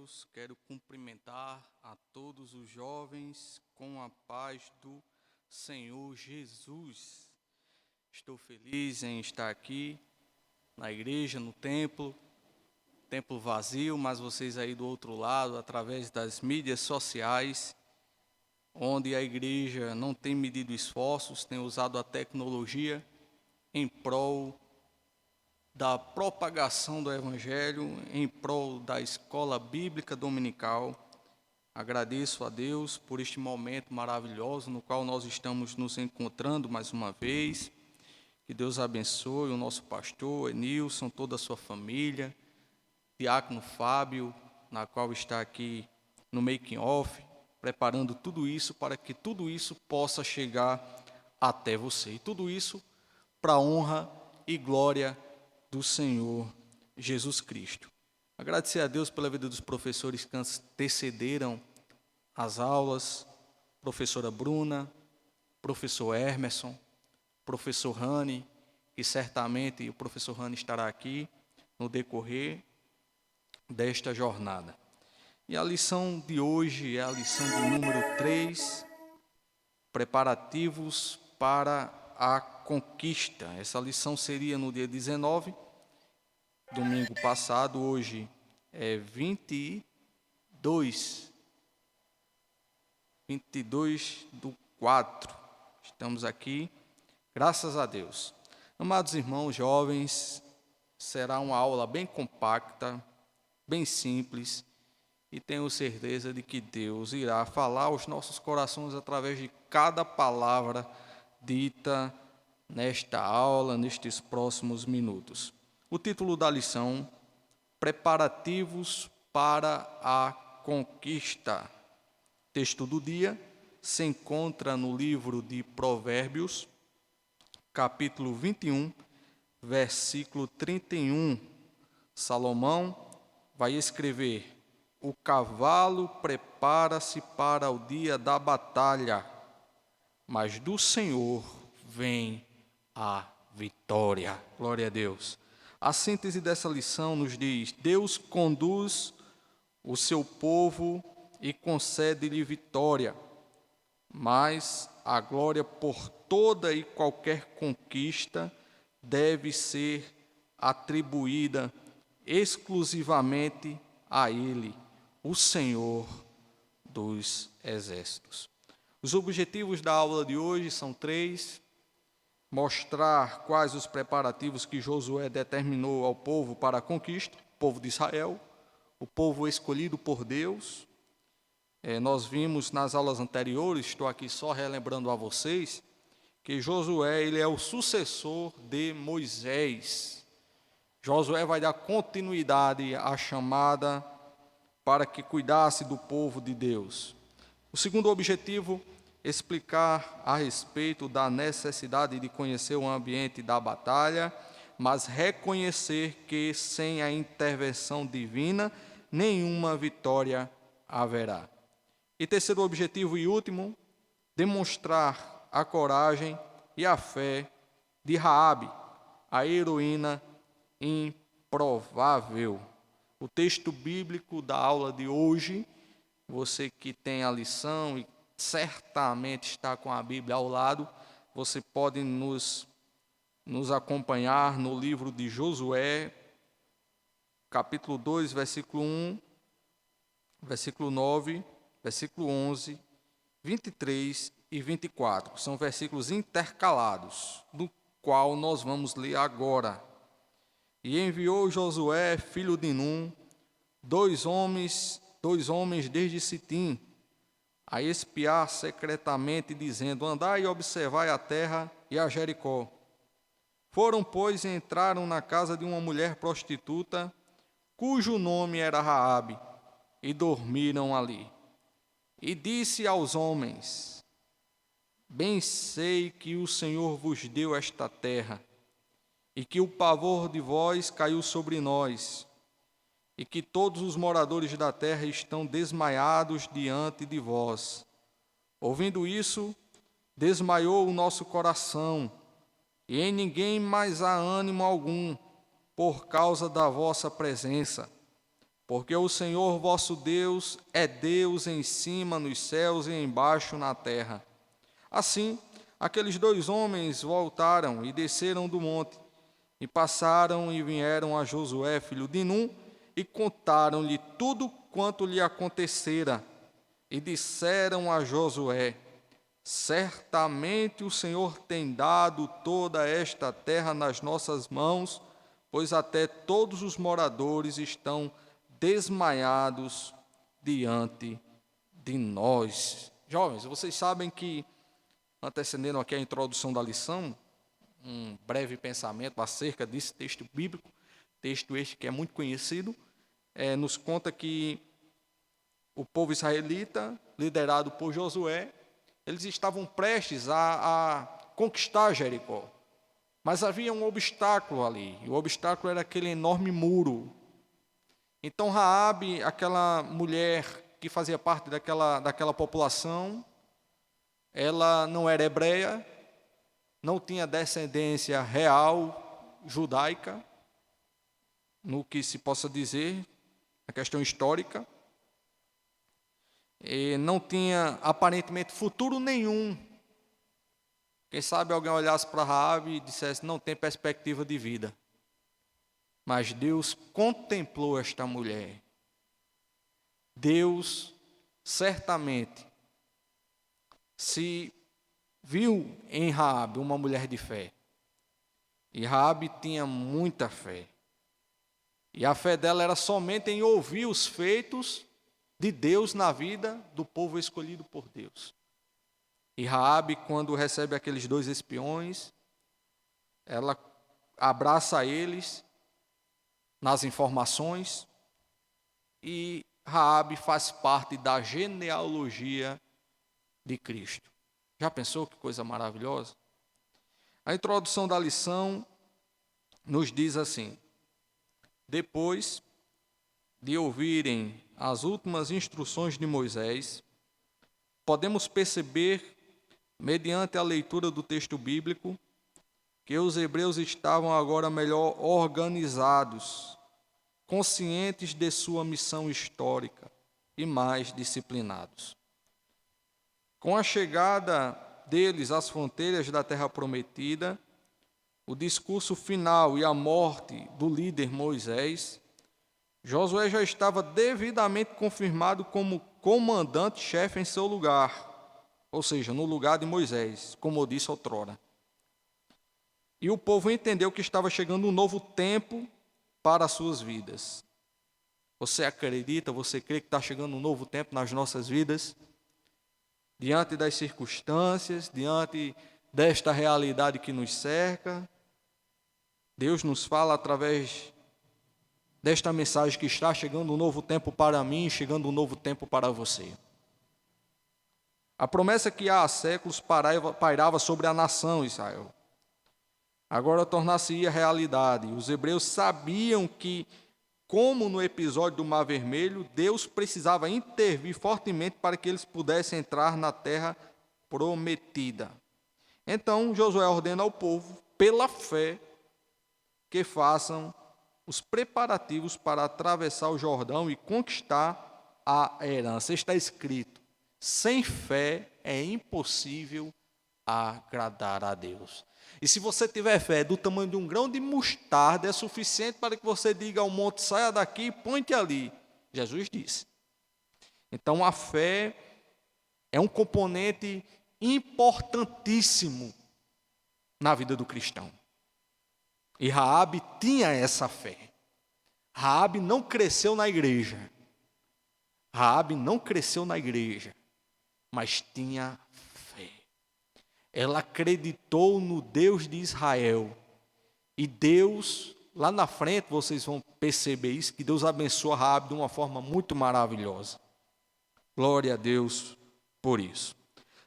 Deus, quero cumprimentar a todos os jovens com a paz do Senhor Jesus. Estou feliz em estar aqui na igreja, no templo vazio, mas vocês aí do outro lado, através das mídias sociais, onde a igreja não tem medido esforços, tem usado a tecnologia em prol da propagação do Evangelho, em prol da escola bíblica dominical. Agradeço a Deus por este momento maravilhoso no qual nós estamos nos encontrando mais uma vez. Que Deus abençoe o nosso pastor Enilson, toda a sua família, Diácono Fábio, na qual está aqui no making off, preparando tudo isso para que tudo isso possa chegar até você. E tudo isso para a honra e glória do Senhor Jesus Cristo. Agradecer a Deus pela vida dos professores que antecederam as aulas, professora Bruna, professor Emerson, professor Rani, e certamente o professor Rani estará aqui no decorrer desta jornada. E a lição de hoje é a lição do número 3, preparativos para a conquista. Essa lição seria no dia 19, domingo passado, hoje é 22 do 4. Estamos aqui, graças a Deus. Amados irmãos jovens, será uma aula bem compacta, bem simples, e tenho certeza de que Deus irá falar aos nossos corações através de cada palavra dita nesta aula, nestes próximos minutos. O título da lição: Preparativos para a conquista. Texto do dia se encontra no livro de Provérbios, capítulo 21, versículo 31. Salomão vai escrever: o cavalo prepara-se para o dia da batalha, mas do Senhor vem a vitória. Glória a Deus. A síntese dessa lição nos diz: Deus conduz o seu povo e concede-lhe vitória, mas a glória por toda e qualquer conquista deve ser atribuída exclusivamente a Ele, o Senhor dos Exércitos. Os objetivos da aula de hoje são 3: mostrar quais os preparativos que Josué determinou ao povo para a conquista, o povo de Israel, o povo escolhido por Deus. Nós vimos nas aulas anteriores, estou aqui só relembrando a vocês, que Josué ele é o sucessor de Moisés. Josué vai dar continuidade à chamada para que cuidasse do povo de Deus. O segundo objetivo: explicar a respeito da necessidade de conhecer o ambiente da batalha, mas reconhecer que sem a intervenção divina, nenhuma vitória haverá. E terceiro objetivo e último: demonstrar a coragem e a fé de Raabe, a heroína improvável. O texto bíblico da aula de hoje, você que tem a lição e certamente está com a Bíblia ao lado, você pode nos acompanhar no livro de Josué, capítulo 2, versículo 1, versículo 9, versículo 11, 23 e 24. São versículos intercalados, do qual nós vamos ler agora. E enviou Josué, filho de Num, dois homens desde Sitim, a espiar secretamente, dizendo: andai e observai a terra e a Jericó. Foram, pois, e entraram na casa de uma mulher prostituta, cujo nome era Raabe, e dormiram ali. E disse aos homens: bem sei que o Senhor vos deu esta terra, e que o pavor de vós caiu sobre nós, e que todos os moradores da terra estão desmaiados diante de vós. Ouvindo isso, desmaiou o nosso coração, e em ninguém mais há ânimo algum, por causa da vossa presença. porque o Senhor vosso Deus é Deus em cima nos céus e embaixo na terra. Assim, aqueles 2 homens voltaram e desceram do monte, e passaram e vieram a Josué, filho de Num, e contaram-lhe tudo quanto lhe acontecera, e disseram a Josué: certamente o Senhor tem dado toda esta terra nas nossas mãos, pois até todos os moradores estão desmaiados diante de nós. Jovens, vocês sabem que, antecedendo aqui a introdução da lição, um breve pensamento acerca desse texto bíblico, texto este que é muito conhecido, nos conta que o povo israelita, liderado por Josué, eles estavam prestes a conquistar Jericó. Mas havia um obstáculo ali, e o obstáculo era aquele enorme muro. Então Raabe, aquela mulher que fazia parte daquela população, ela não era hebreia, não tinha descendência real judaica, no que se possa dizer, a questão histórica, e não tinha aparentemente futuro nenhum. Quem sabe alguém olhasse para Raabe e dissesse: não tem perspectiva de vida. Mas Deus contemplou esta mulher. Deus certamente se viu em Raabe uma mulher de fé. E Raabe tinha muita fé. E a fé dela era somente em ouvir os feitos de Deus na vida do povo escolhido por Deus. E Raabe, quando recebe aqueles 2 espiões, ela abraça eles nas informações, e Raabe faz parte da genealogia de Cristo. Já pensou que coisa maravilhosa? A introdução da lição nos diz assim: depois de ouvirem as últimas instruções de Moisés, podemos perceber, mediante a leitura do texto bíblico, que os hebreus estavam agora melhor organizados, conscientes de sua missão histórica e mais disciplinados. Com a chegada deles às fronteiras da Terra Prometida, o discurso final e a morte do líder Moisés, Josué já estava devidamente confirmado como comandante-chefe em seu lugar, ou seja, no lugar de Moisés, como eu disse outrora. E o povo entendeu que estava chegando um novo tempo para as suas vidas. Você acredita, você crê que está chegando um novo tempo nas nossas vidas? Diante das circunstâncias, diante desta realidade que nos cerca, Deus nos fala através desta mensagem que está chegando um novo tempo para mim, chegando um novo tempo para você. A promessa que há séculos pairava sobre a nação Israel, agora tornar-se-ia realidade. Os hebreus sabiam que, como no episódio do Mar Vermelho, Deus precisava intervir fortemente para que eles pudessem entrar na terra prometida. Então Josué ordena ao povo, pela fé, que façam os preparativos para atravessar o Jordão e conquistar a herança. Está escrito: sem fé é impossível agradar a Deus. E se você tiver fé do tamanho de um grão de mostarda, é suficiente para que você diga ao monte: saia daqui e põe-te ali. Jesus disse. Então a fé é um componente importantíssimo na vida do cristão. E Raabe tinha essa fé. Raabe não cresceu na igreja. Raabe não cresceu na igreja, mas tinha fé. Ela acreditou no Deus de Israel. E Deus, lá na frente, vocês vão perceber isso, que Deus abençoa Raabe de uma forma muito maravilhosa. Glória a Deus por isso.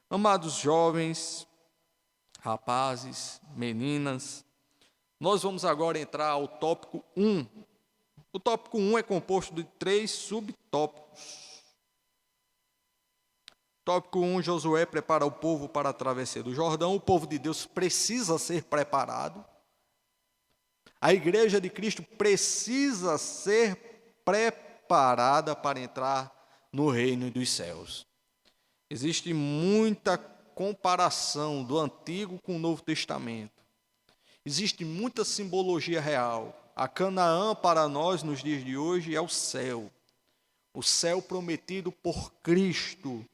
Amados jovens, rapazes, meninas, nós vamos agora entrar ao tópico 1. O tópico 1 é composto de 3 subtópicos. Tópico 1, Josué prepara o povo para a travessia do Jordão. O povo de Deus precisa ser preparado. A igreja de Cristo precisa ser preparada preparada para entrar no reino dos céus. Existe muita comparação do Antigo com o Novo Testamento. Existe muita simbologia real. A Canaã para nós nos dias de hoje é o céu prometido por Cristo,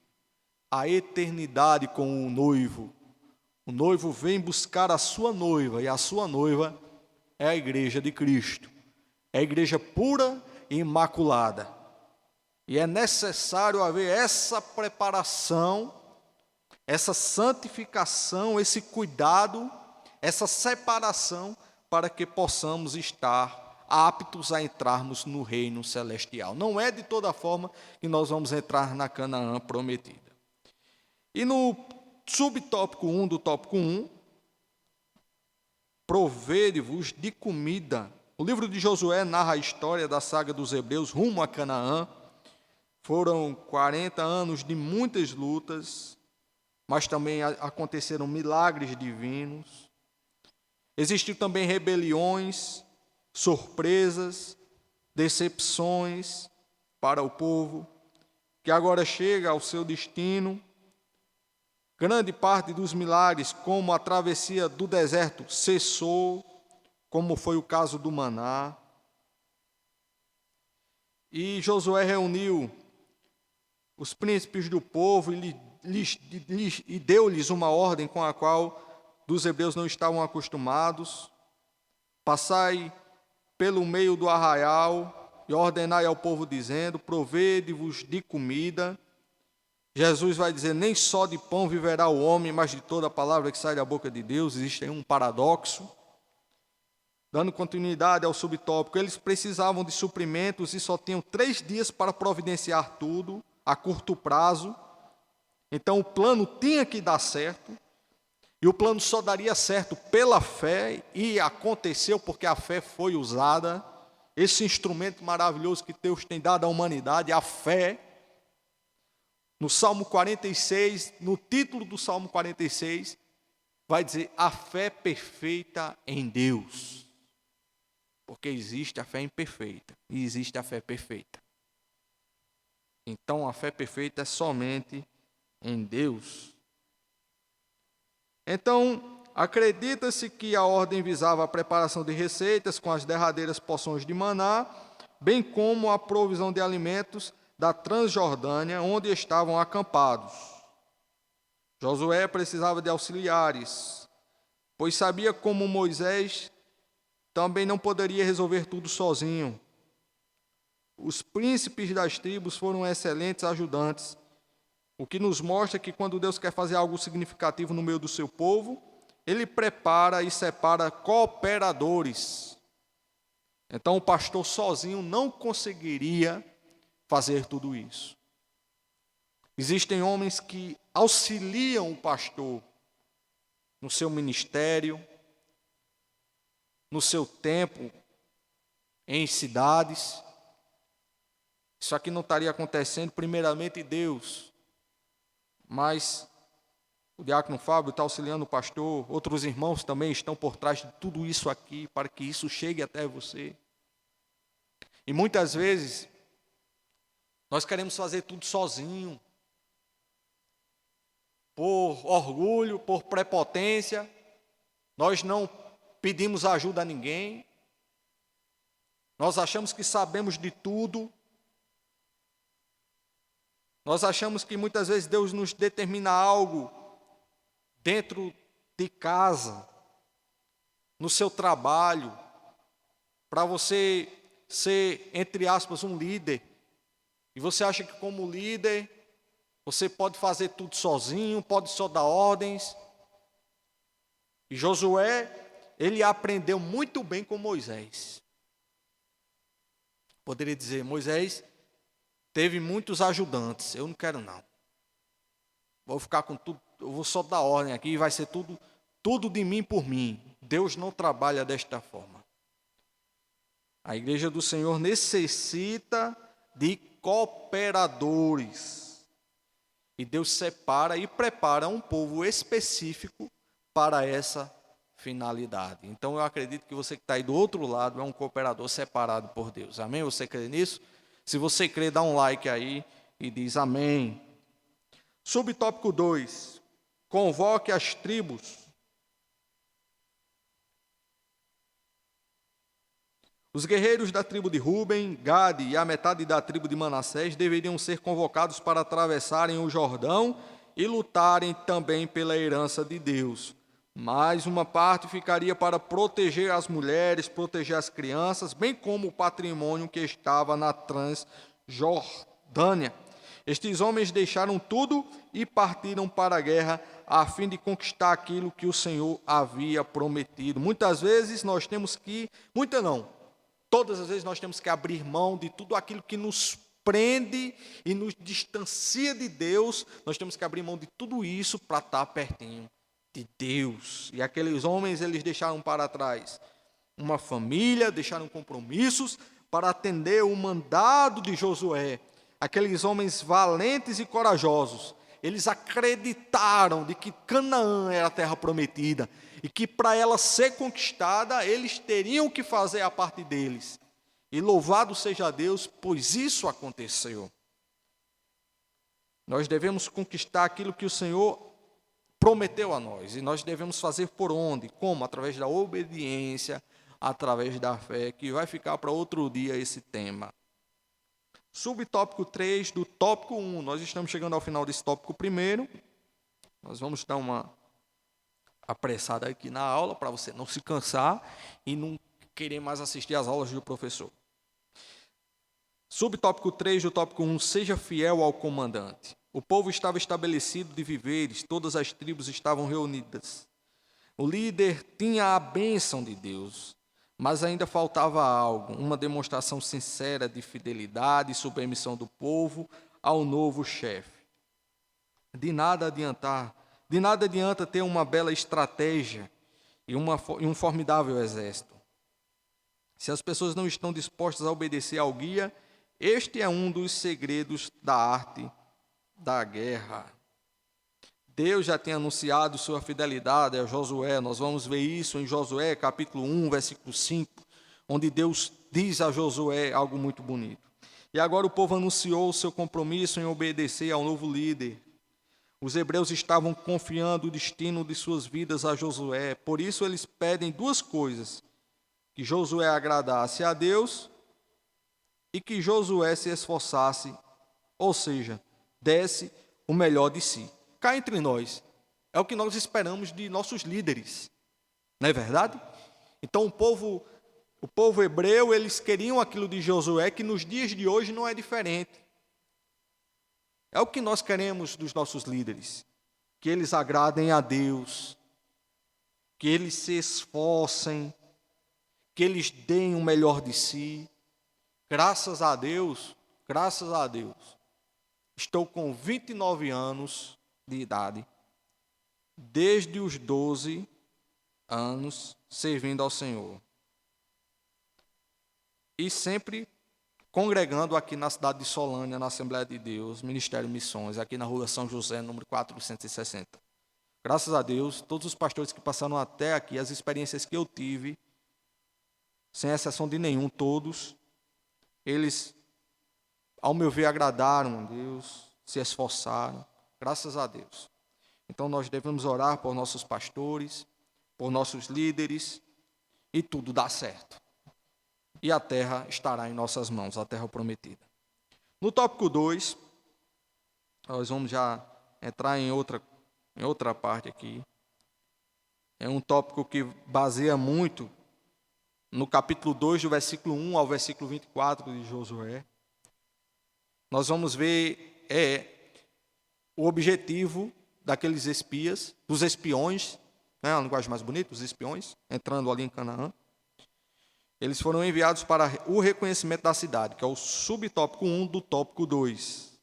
a eternidade com o noivo. O noivo vem buscar a sua noiva, e a sua noiva é a igreja de Cristo. É a igreja pura e imaculada. E é necessário haver essa preparação, essa santificação, esse cuidado, essa separação, para que possamos estar aptos a entrarmos no reino celestial. Não é de toda forma que nós vamos entrar na Canaã prometida. E no subtópico 1 do tópico 1, provede-vos de comida. O livro de Josué narra a história da saga dos hebreus rumo a Canaã. Foram 40 anos de muitas lutas, mas também aconteceram milagres divinos. Existiam também rebeliões, surpresas, decepções para o povo, que agora chega ao seu destino. Grande parte dos milagres, como a travessia do deserto, cessou, como foi o caso do maná. E Josué reuniu os príncipes do povo e deu-lhes uma ordem com a qual dos hebreus não estavam acostumados: passai pelo meio do arraial e ordenai ao povo, dizendo: provede-vos de comida. Jesus vai dizer: nem só de pão viverá o homem, mas de toda a palavra que sai da boca de Deus. Existe aí um paradoxo. Dando continuidade ao subtópico, eles precisavam de suprimentos e só tinham 3 dias para providenciar tudo, a curto prazo. Então o plano tinha que dar certo, e o plano só daria certo pela fé, e aconteceu porque a fé foi usada, esse instrumento maravilhoso que Deus tem dado à humanidade, a fé. No Salmo 46, no título do Salmo 46, vai dizer: a fé perfeita em Deus. Porque existe a fé imperfeita e existe a fé perfeita. Então a fé perfeita é somente em Deus. Então, acredita-se que a ordem visava a preparação de receitas com as derradeiras porções de maná, bem como a provisão de alimentos da Transjordânia, onde estavam acampados. Josué precisava de auxiliares, pois sabia como Moisés também não poderia resolver tudo sozinho. Os príncipes das tribos foram excelentes ajudantes, o que nos mostra que quando Deus quer fazer algo significativo no meio do seu povo, Ele prepara e separa cooperadores. Então o pastor sozinho não conseguiria fazer tudo isso. Existem homens que auxiliam o pastor no seu ministério, no seu tempo, em cidades. Isso aqui não estaria acontecendo, primeiramente Deus, mas o diácono Fábio está auxiliando o pastor, outros irmãos também estão por trás de tudo isso aqui, para que isso chegue até você. E muitas vezes, nós queremos fazer tudo sozinho, por orgulho, por prepotência, nós não pedimos ajuda a ninguém, nós achamos que sabemos de tudo, nós achamos que muitas vezes Deus nos determina algo dentro de casa, no seu trabalho, para você ser, entre aspas, um líder, e você acha que como líder, você pode fazer tudo sozinho, pode só dar ordens. E Josué, ele aprendeu muito bem com Moisés. Poderia dizer: Moisés teve muitos ajudantes, eu não quero não. Vou ficar com tudo, eu vou só dar ordem aqui e vai ser tudo de mim por mim. Deus não trabalha desta forma. A igreja do Senhor necessita de cooperadores. E Deus separa e prepara um povo específico para essa finalidade. Então eu acredito que você que está aí do outro lado é um cooperador separado por Deus. Amém? Você crê nisso? Se você crê, dá um like aí e diz amém. Subtópico 2. Convoque as tribos. Os guerreiros da tribo de Ruben, Gade e a metade da tribo de Manassés deveriam ser convocados para atravessarem o Jordão e lutarem também pela herança de Deus. Mas uma parte ficaria para proteger as mulheres, proteger as crianças, bem como o patrimônio que estava na Transjordânia. Estes homens deixaram tudo e partiram para a guerra a fim de conquistar aquilo que o Senhor havia prometido. Muitas vezes nós temos que, todas as vezes nós temos que abrir mão de tudo aquilo que nos prende e nos distancia de Deus. Nós temos que abrir mão de tudo isso para estar pertinho de Deus. E aqueles homens, eles deixaram para trás uma família, deixaram compromissos para atender o mandado de Josué. Aqueles homens valentes e corajosos, eles acreditaram de que Canaã era a terra prometida e que para ela ser conquistada, eles teriam que fazer a parte deles. E louvado seja Deus, pois isso aconteceu. Nós devemos conquistar aquilo que o Senhor prometeu a nós. E nós devemos fazer por onde? Como? Através da obediência, através da fé, que vai ficar para outro dia esse tema. Subtópico 3 do tópico 1. Nós estamos chegando ao final desse tópico primeiro. Nós vamos dar uma apressada aqui na aula, para você não se cansar e não querer mais assistir às aulas do professor. Subtópico 3 do tópico 1. Seja fiel ao comandante. O povo estava estabelecido de viveres, todas as tribos estavam reunidas. O líder tinha a bênção de Deus, mas ainda faltava algo, uma demonstração sincera de fidelidade e submissão do povo ao novo chefe. De nada adianta ter uma bela estratégia e um formidável exército. Se as pessoas não estão dispostas a obedecer ao guia, este é um dos segredos da arte da guerra. Deus já tem anunciado sua fidelidade a Josué. Nós vamos ver isso em Josué, capítulo 1, versículo 5, onde Deus diz a Josué algo muito bonito. E agora o povo anunciou o seu compromisso em obedecer ao novo líder. Os hebreus estavam confiando o destino de suas vidas a Josué. Por isso eles pedem duas coisas: que Josué agradasse a Deus e que Josué se esforçasse, ou seja, desse o melhor de si. Cá entre nós, é o que nós esperamos de nossos líderes, não é verdade? Então o povo hebreu, eles queriam aquilo de Josué, que nos dias de hoje não é diferente. É o que nós queremos dos nossos líderes, que eles agradem a Deus, que eles se esforcem, que eles deem o melhor de si. Graças a Deus, estou com 29 anos de idade, desde os 12 anos servindo ao Senhor. E sempre congregando aqui na cidade de Solânia, na Assembleia de Deus, Ministério Missões, aqui na rua São José, número 460. Graças a Deus, todos os pastores que passaram até aqui, as experiências que eu tive, sem exceção de nenhum, todos, eles, ao meu ver, agradaram a Deus, se esforçaram, graças a Deus. Então nós devemos orar por nossos pastores, por nossos líderes, e tudo dá certo. E a terra estará em nossas mãos, a terra prometida. No tópico 2, nós vamos já entrar em outra parte aqui. É um tópico que baseia muito no capítulo 2, do versículo 1 ao versículo 24 de Josué. Nós vamos ver o objetivo daqueles espias, dos espiões, né, a linguagem mais bonita, os espiões, entrando ali em Canaã. Eles foram enviados para o reconhecimento da cidade, que é o subtópico 1 do tópico 2.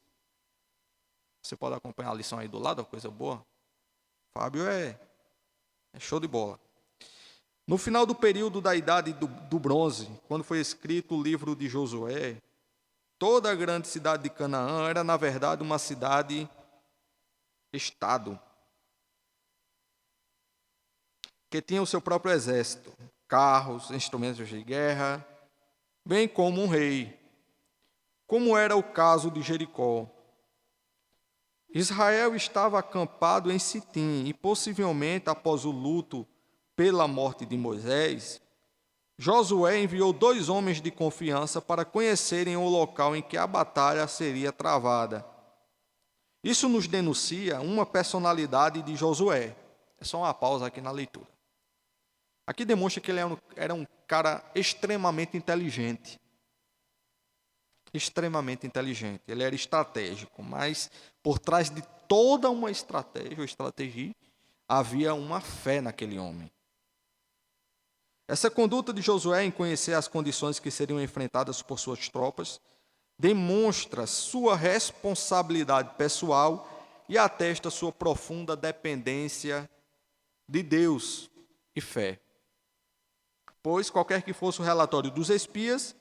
Você pode acompanhar a lição aí do lado, uma coisa boa. Fábio é show de bola. No final do período da idade do bronze, quando foi escrito o livro de Josué, toda a grande cidade de Canaã era, na verdade, uma cidade-estado, que tinha o seu próprio exército, carros, instrumentos de guerra, bem como um rei. como era o caso de Jericó. Israel estava acampado em Sitim e possivelmente após o luto pela morte de Moisés, Josué enviou 2 homens de confiança para conhecerem o local em que a batalha seria travada. Isso nos denuncia uma personalidade de Josué. É só uma pausa aqui na leitura. Aqui demonstra que ele era um cara extremamente inteligente. Extremamente inteligente. Ele era estratégico, mas por trás de toda uma estratégia ou estratégia, havia uma fé naquele homem. Essa conduta de Josué em conhecer as condições que seriam enfrentadas por suas tropas demonstra sua responsabilidade pessoal e atesta sua profunda dependência de Deus e fé. Pois, qualquer que fosse o relatório dos espias,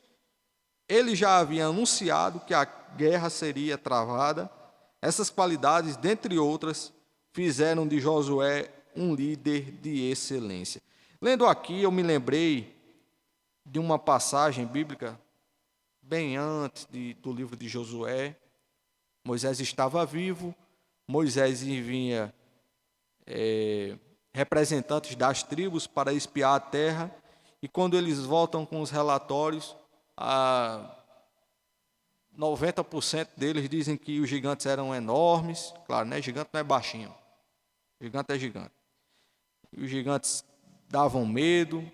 ele já havia anunciado que a guerra seria travada. Essas qualidades, dentre outras, fizeram de Josué um líder de excelência. Lendo aqui, eu me lembrei de uma passagem bíblica, bem antes do livro de Josué. Moisés estava vivo, Moisés envia representantes das tribos para espiar a terra, e quando eles voltam com os relatórios, 90% deles dizem que os gigantes eram enormes. Claro, né? Gigante não é baixinho, gigante é gigante. E os gigantes davam medo,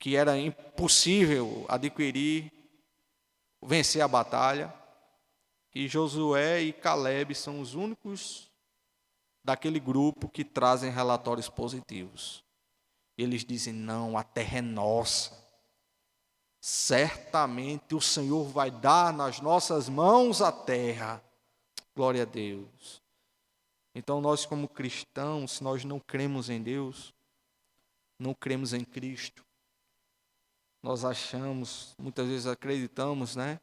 que era impossível adquirir, vencer a batalha. E Josué e Caleb são os únicos daquele grupo que trazem relatórios positivos. Eles dizem: não, a terra é nossa. Certamente o Senhor vai dar nas nossas mãos a terra. Glória a Deus. Então nós, como cristãos, se nós não cremos em Deus, não cremos em Cristo, nós achamos, muitas vezes acreditamos, né,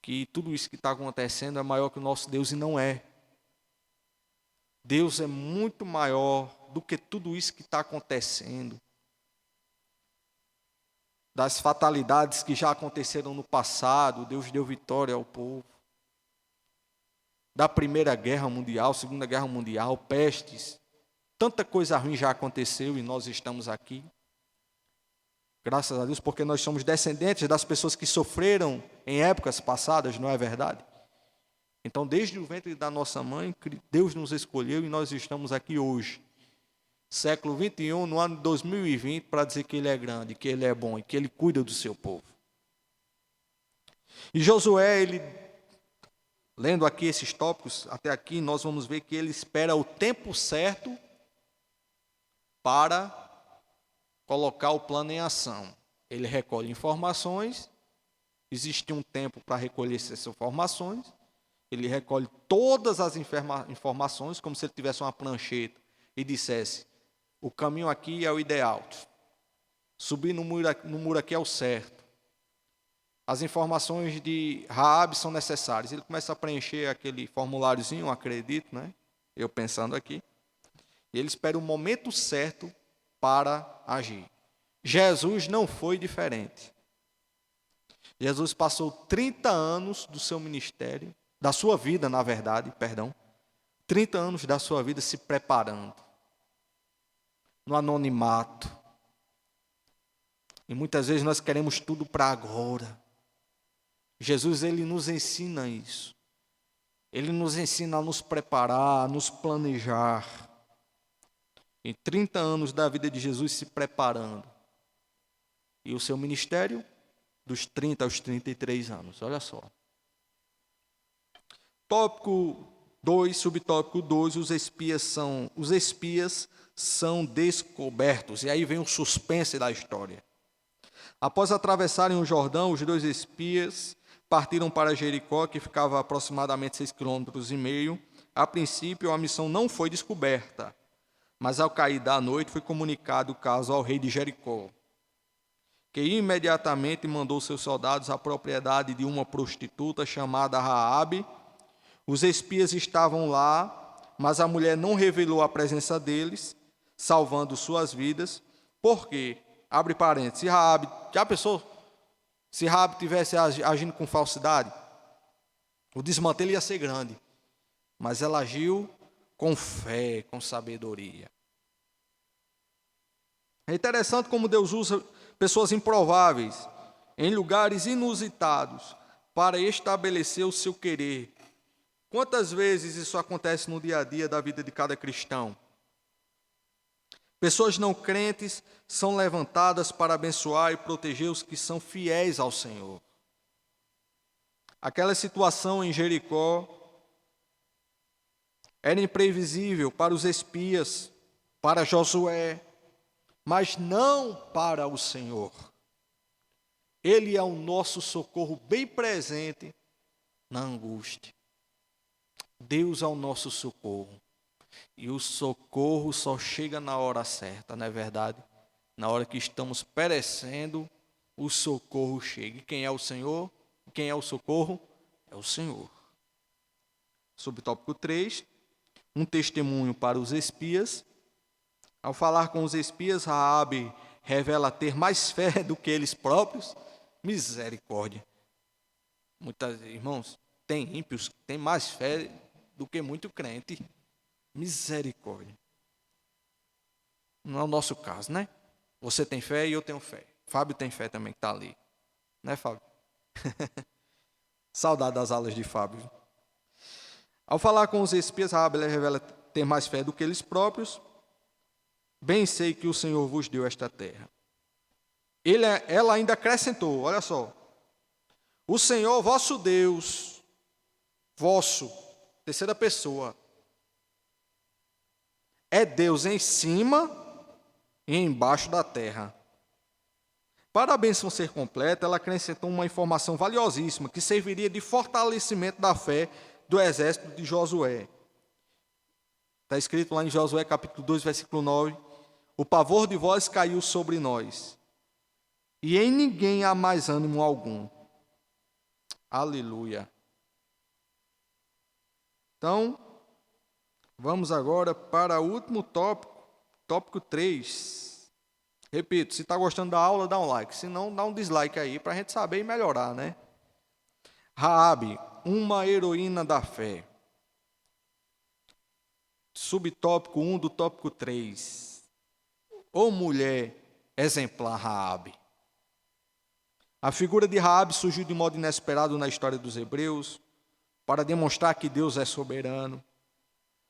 que tudo isso que está acontecendo é maior que o nosso Deus, e não é. Deus é muito maior do que tudo isso que está acontecendo. Das fatalidades que já aconteceram no passado, Deus deu vitória ao povo. Da Primeira Guerra Mundial, Segunda Guerra Mundial, pestes, tanta coisa ruim já aconteceu e nós estamos aqui. Graças a Deus, porque nós somos descendentes das pessoas que sofreram em épocas passadas, não é verdade? Então, desde o ventre da nossa mãe, Deus nos escolheu e nós estamos aqui hoje. Século 21, no ano de 2020, para dizer que Ele é grande, que Ele é bom e que Ele cuida do seu povo. E Josué, lendo aqui esses tópicos, até aqui, nós vamos ver que ele espera o tempo certo para colocar o plano em ação. Ele recolhe informações, existe um tempo para recolher essas informações, ele recolhe todas as informações, como se ele tivesse uma prancheta e dissesse: o caminho aqui é o ideal, subir no muro aqui é o certo, as informações de Raabe são necessárias. Ele começa a preencher aquele formuláriozinho, acredito, né? Eu pensando aqui, e ele espera o momento certo para agir. Jesus não foi diferente. Jesus passou 30 anos do seu ministério, da sua vida, na verdade, 30 anos da sua vida se preparando, no anonimato. E muitas vezes nós queremos tudo para agora. Jesus, ele nos ensina isso. Ele nos ensina a nos preparar, a nos planejar. Em 30 anos da vida de Jesus se preparando. E o seu ministério, dos 30 aos 33 anos. Olha só. Tópico 2, subtópico 2, os espias são descobertos. E aí vem o suspense da história. Após atravessarem o Jordão, os 2 espias partiram para Jericó, que ficava a aproximadamente 6,5 km. A princípio, a missão não foi descoberta, mas ao cair da noite foi comunicado o caso ao rei de Jericó, que imediatamente mandou seus soldados à propriedade de uma prostituta chamada Raabe. Os espias estavam lá, mas a mulher não revelou a presença deles, salvando suas vidas, porque, abre parênteses, Raabe, já pensou Se Raabe tivesse agindo com falsidade, o desmantelo ia ser grande. Mas ela agiu com fé, com sabedoria. É interessante como Deus usa pessoas improváveis, em lugares inusitados, para estabelecer o seu querer. Quantas vezes isso acontece no dia a dia da vida de cada cristão? Pessoas não crentes são levantadas para abençoar e proteger os que são fiéis ao Senhor. Aquela situação em Jericó era imprevisível para os espias, para Josué, mas não para o Senhor. Ele é o nosso socorro bem presente na angústia. Deus é o nosso socorro. E o socorro só chega na hora certa, não é verdade? Na hora que estamos perecendo, o socorro chega. E quem é o Senhor? Quem é o socorro? É o Senhor. Subtópico 3, um testemunho para os espias. Ao falar com os espias, Raabe revela ter mais fé do que eles próprios. Misericórdia. Irmãos, tem ímpios que têm mais fé do que muito crente. Misericórdia. Não é o nosso caso, né? Você tem fé e eu tenho fé. Fábio tem fé também, que está ali. Né, Fábio? Saudade das aulas de Fábio. Ao falar com os espias, Raabe revela ter mais fé do que eles próprios. Bem sei que o Senhor vos deu esta terra. Ela ainda acrescentou, olha só. O Senhor, vosso Deus, vosso, terceira pessoa, é Deus em cima e embaixo da terra. Para a bênção ser completa, ela acrescentou uma informação valiosíssima que serviria de fortalecimento da fé do exército de Josué. Está escrito lá em Josué capítulo 2, versículo 9. O pavor de vós caiu sobre nós, e em ninguém há mais ânimo algum. Aleluia. Então, vamos agora para o último tópico, tópico 3. Repito, se está gostando da aula, dá um like. Se não, dá um dislike aí, para a gente saber e melhorar, né? Raabe, uma heroína da fé. Subtópico 1 do tópico 3. Ô mulher exemplar Raabe. A figura de Raabe surgiu de modo inesperado na história dos hebreus, para demonstrar que Deus é soberano.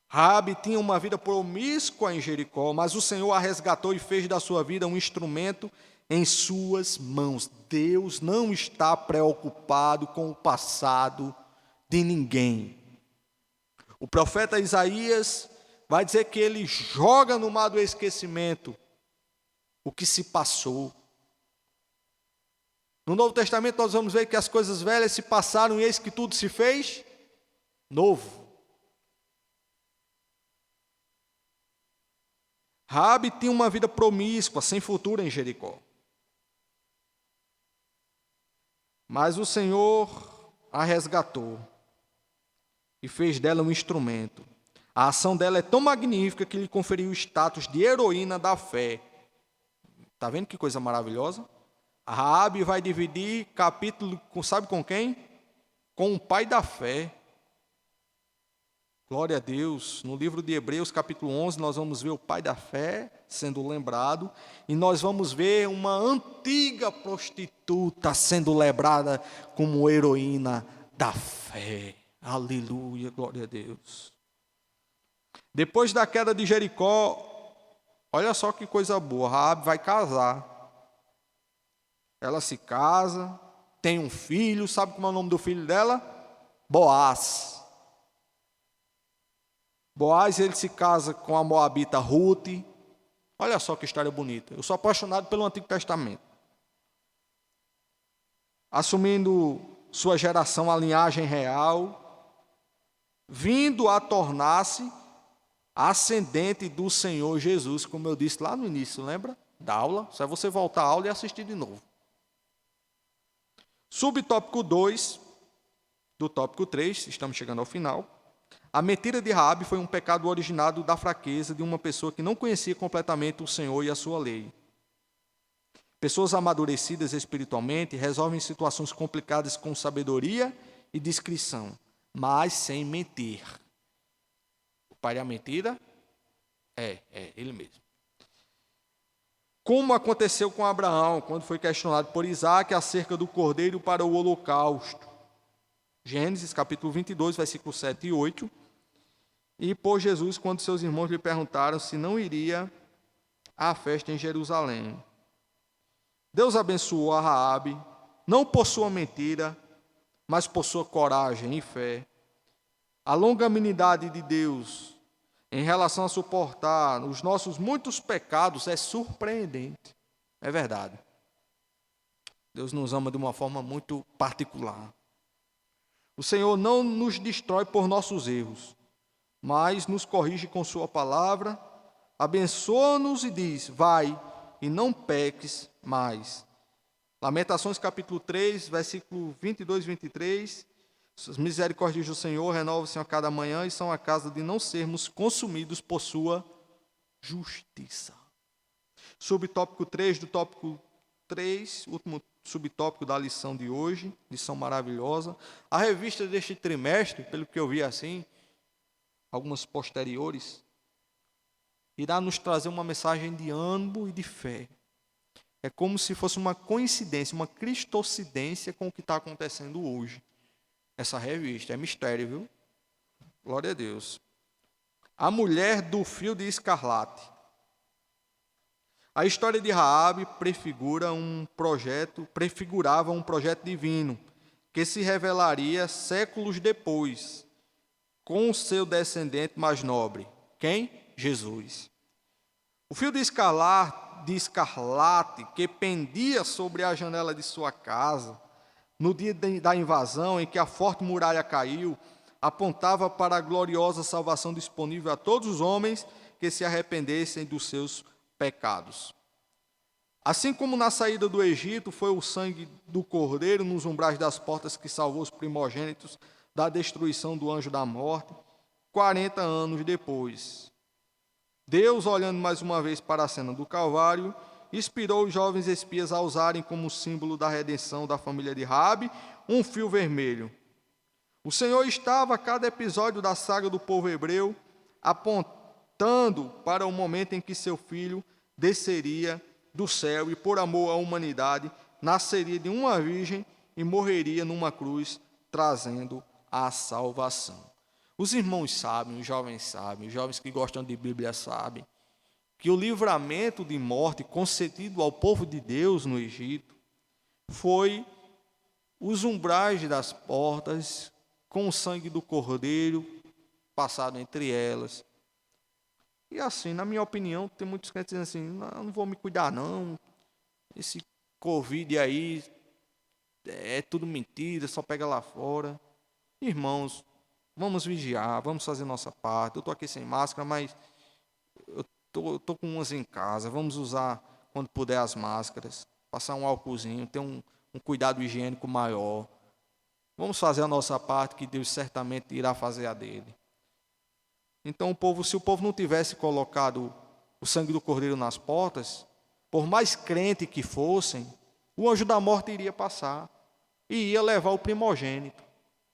Raabe tinha uma vida promíscua em Jericó, mas o Senhor a resgatou e fez da sua vida um instrumento em suas mãos. Deus não está preocupado com o passado de ninguém. O profeta Isaías vai dizer que ele joga no mar do esquecimento o que se passou. No Novo Testamento nós vamos ver que as coisas velhas se passaram e eis que tudo se fez novo. Raabe tinha uma vida promíscua, sem futuro em Jericó. Mas o Senhor a resgatou e fez dela um instrumento. A ação dela é tão magnífica que lhe conferiu o status de heroína da fé. Está vendo que coisa maravilhosa? A Raabe vai dividir capítulo, sabe com quem? Com o pai da fé. Glória a Deus. No livro de Hebreus, capítulo 11, nós vamos ver o pai da fé sendo lembrado. E nós vamos ver uma antiga prostituta sendo lembrada como heroína da fé. Aleluia, glória a Deus. Depois da queda de Jericó, olha só que coisa boa, Raabe vai casar. Ela se casa, tem um filho, sabe como é o nome do filho dela? Boaz. Boaz, ele se casa com a moabita Ruth. Olha só que história bonita. Eu sou apaixonado pelo Antigo Testamento. Assumindo sua geração a linhagem real, vindo a tornar-se ascendente do Senhor Jesus, como eu disse lá no início, lembra? Da aula, só é você voltar à aula e assistir de novo. Subtópico 2, do tópico 3, estamos chegando ao final. A mentira de Raabe foi um pecado originado da fraqueza de uma pessoa que não conhecia completamente o Senhor e a sua lei. Pessoas amadurecidas espiritualmente resolvem situações complicadas com sabedoria e discrição, mas sem mentir. O pai da mentira é ele mesmo. Como aconteceu com Abraão, quando foi questionado por Isaac acerca do cordeiro para o holocausto. Gênesis capítulo 22, versículos 7 e 8. E por Jesus, quando seus irmãos lhe perguntaram se não iria à festa em Jerusalém. Deus abençoou a Raabe, não por sua mentira, mas por sua coragem e fé. A longanimidade de Deus em relação a suportar os nossos muitos pecados é surpreendente. É verdade. Deus nos ama de uma forma muito particular. O Senhor não nos destrói por nossos erros, mas nos corrige com sua palavra, abençoa-nos e diz, vai e não peques mais. Lamentações capítulo 3, versículo 22 e 23. As misericórdias do Senhor renovam-se a cada manhã e são a causa de não sermos consumidos por sua justiça. Subtópico 3 do tópico 3, último subtópico da lição de hoje, lição maravilhosa. A revista deste trimestre, pelo que eu vi assim, algumas posteriores, irá nos trazer uma mensagem de ânimo e de fé. É como se fosse uma coincidência, uma cristocidência com o que está acontecendo hoje. Essa revista é mistério, viu? Glória a Deus. A mulher do fio de escarlate. A história de Raabe prefigurava um projeto divino, que se revelaria séculos depois, com o seu descendente mais nobre. Quem? Jesus. O fio de escarlate que pendia sobre a janela de sua casa, no dia da invasão em que a forte muralha caiu, apontava para a gloriosa salvação disponível a todos os homens que se arrependessem dos seus pecados. Assim como na saída do Egito foi o sangue do cordeiro nos umbrais das portas que salvou os primogênitos da destruição do anjo da morte, 40 anos depois, Deus, olhando mais uma vez para a cena do Calvário, inspirou os jovens espias a usarem como símbolo da redenção da família de Raabe um fio vermelho. O Senhor estava a cada episódio da saga do povo hebreu apontando para o momento em que seu filho desceria do céu e, por amor à humanidade, nasceria de uma virgem e morreria numa cruz, trazendo a salvação. Os irmãos sabem, os jovens que gostam de Bíblia sabem, que o livramento de morte concedido ao povo de Deus no Egito foi os umbrais das portas com o sangue do cordeiro passado entre elas. E assim, na minha opinião, tem muitos crentes dizendo assim, não vou me cuidar não, esse Covid aí é tudo mentira, só pega lá fora. Irmãos, vamos vigiar, vamos fazer nossa parte. Eu estou aqui sem máscara, mas eu estou com umas em casa. Vamos usar, quando puder, as máscaras. Passar um álcoolzinho, ter um cuidado higiênico maior. Vamos fazer a nossa parte, que Deus certamente irá fazer a dele. Então, se o povo não tivesse colocado o sangue do cordeiro nas portas, por mais crente que fossem, o anjo da morte iria passar e ia levar o primogênito.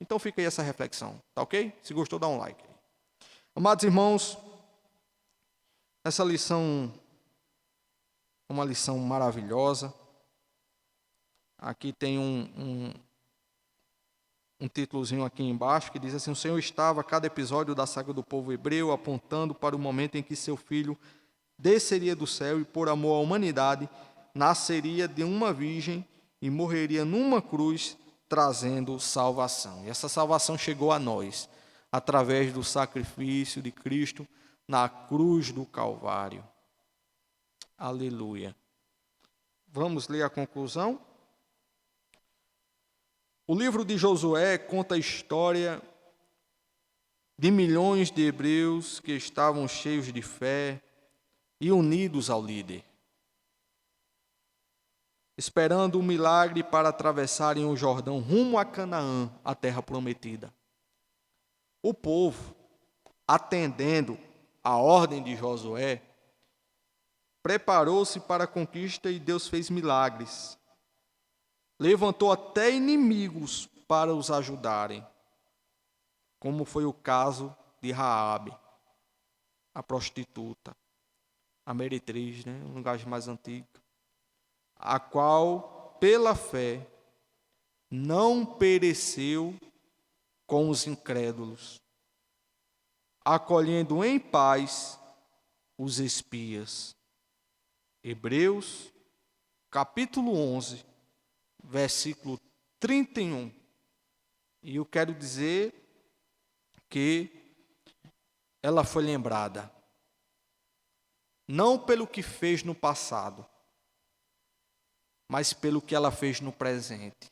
Então fica aí essa reflexão, tá ok? Se gostou, dá um like. Amados irmãos, essa lição é uma lição maravilhosa. Aqui tem um títulozinho aqui embaixo que diz assim: o Senhor estava a cada episódio da saga do povo hebreu apontando para o momento em que seu filho desceria do céu e, por amor à humanidade, nasceria de uma virgem e morreria numa cruz, trazendo salvação. E essa salvação chegou a nós, através do sacrifício de Cristo na cruz do Calvário. Aleluia. Vamos ler a conclusão? O livro de Josué conta a história de milhões de hebreus que estavam cheios de fé e unidos ao líder, esperando um milagre para atravessarem o Jordão rumo a Canaã, a terra prometida. O povo, atendendo à ordem de Josué, preparou-se para a conquista e Deus fez milagres. Levantou até inimigos para os ajudarem, como foi o caso de Raabe, a prostituta, a meretriz, um lugar mais antigo, a qual, pela fé, não pereceu com os incrédulos, acolhendo em paz os espias. Hebreus, capítulo 11, versículo 31. E eu quero dizer que ela foi lembrada, não pelo que fez no passado, mas pelo que ela fez no presente.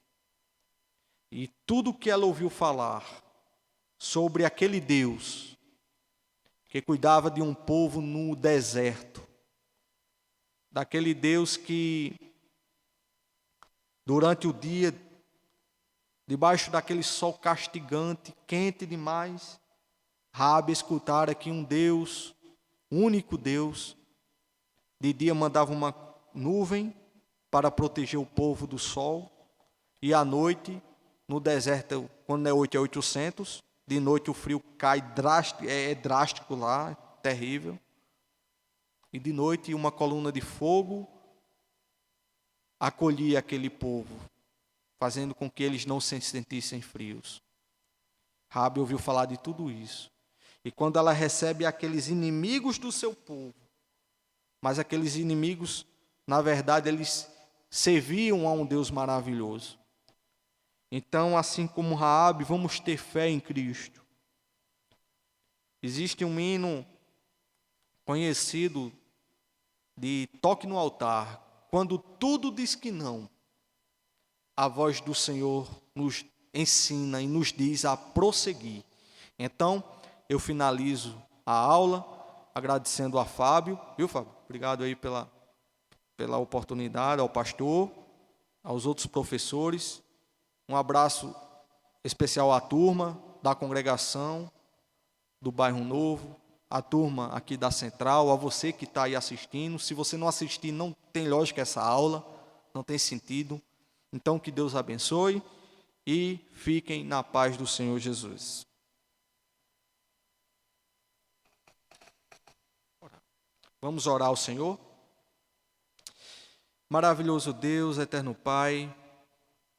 E tudo que ela ouviu falar sobre aquele Deus que cuidava de um povo no deserto, daquele Deus que, durante o dia, debaixo daquele sol castigante, quente demais, Raabe escutara que um Deus, único Deus, de dia mandava uma nuvem para proteger o povo do sol, e à noite, no deserto, quando é 8 é 800, de noite o frio cai drástico, é drástico lá, terrível. E de noite uma coluna de fogo acolhia aquele povo, fazendo com que eles não se sentissem frios. Raabe ouviu falar de tudo isso. E quando ela recebe aqueles inimigos do seu povo, mas aqueles inimigos, na verdade, eles serviam a um Deus maravilhoso. Então, assim como Raabe, vamos ter fé em Cristo. Existe um hino conhecido de toque no altar. Quando tudo diz que não, a voz do Senhor nos ensina e nos diz a prosseguir. Então, eu finalizo a aula agradecendo a Fábio. Viu, Fábio? Obrigado aí pela oportunidade, ao pastor, aos outros professores. Um abraço especial à turma da congregação do Bairro Novo, a turma aqui da Central, a você que está aí assistindo. Se você não assistir, não tem lógica essa aula, não tem sentido. Então, que Deus abençoe e fiquem na paz do Senhor Jesus. Vamos orar ao Senhor. Maravilhoso Deus, eterno Pai,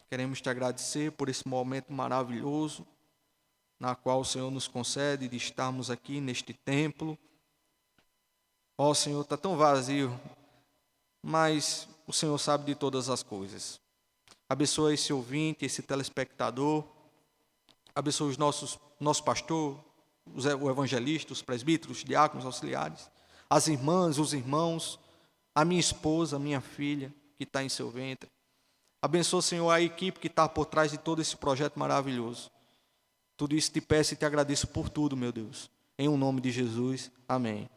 queremos te agradecer por esse momento maravilhoso, na qual o Senhor nos concede de estarmos aqui neste templo. Ó Senhor, está tão vazio, mas o Senhor sabe de todas as coisas. Abençoa esse ouvinte, esse telespectador. Abençoa nosso pastor, o evangelista, os presbíteros, os diáconos, auxiliares, as irmãs, os irmãos, a minha esposa, a minha filha, que está em seu ventre. Abençoa, Senhor, a equipe que está por trás de todo esse projeto maravilhoso. Tudo isso te peço e te agradeço por tudo, meu Deus. Em o nome de Jesus. Amém.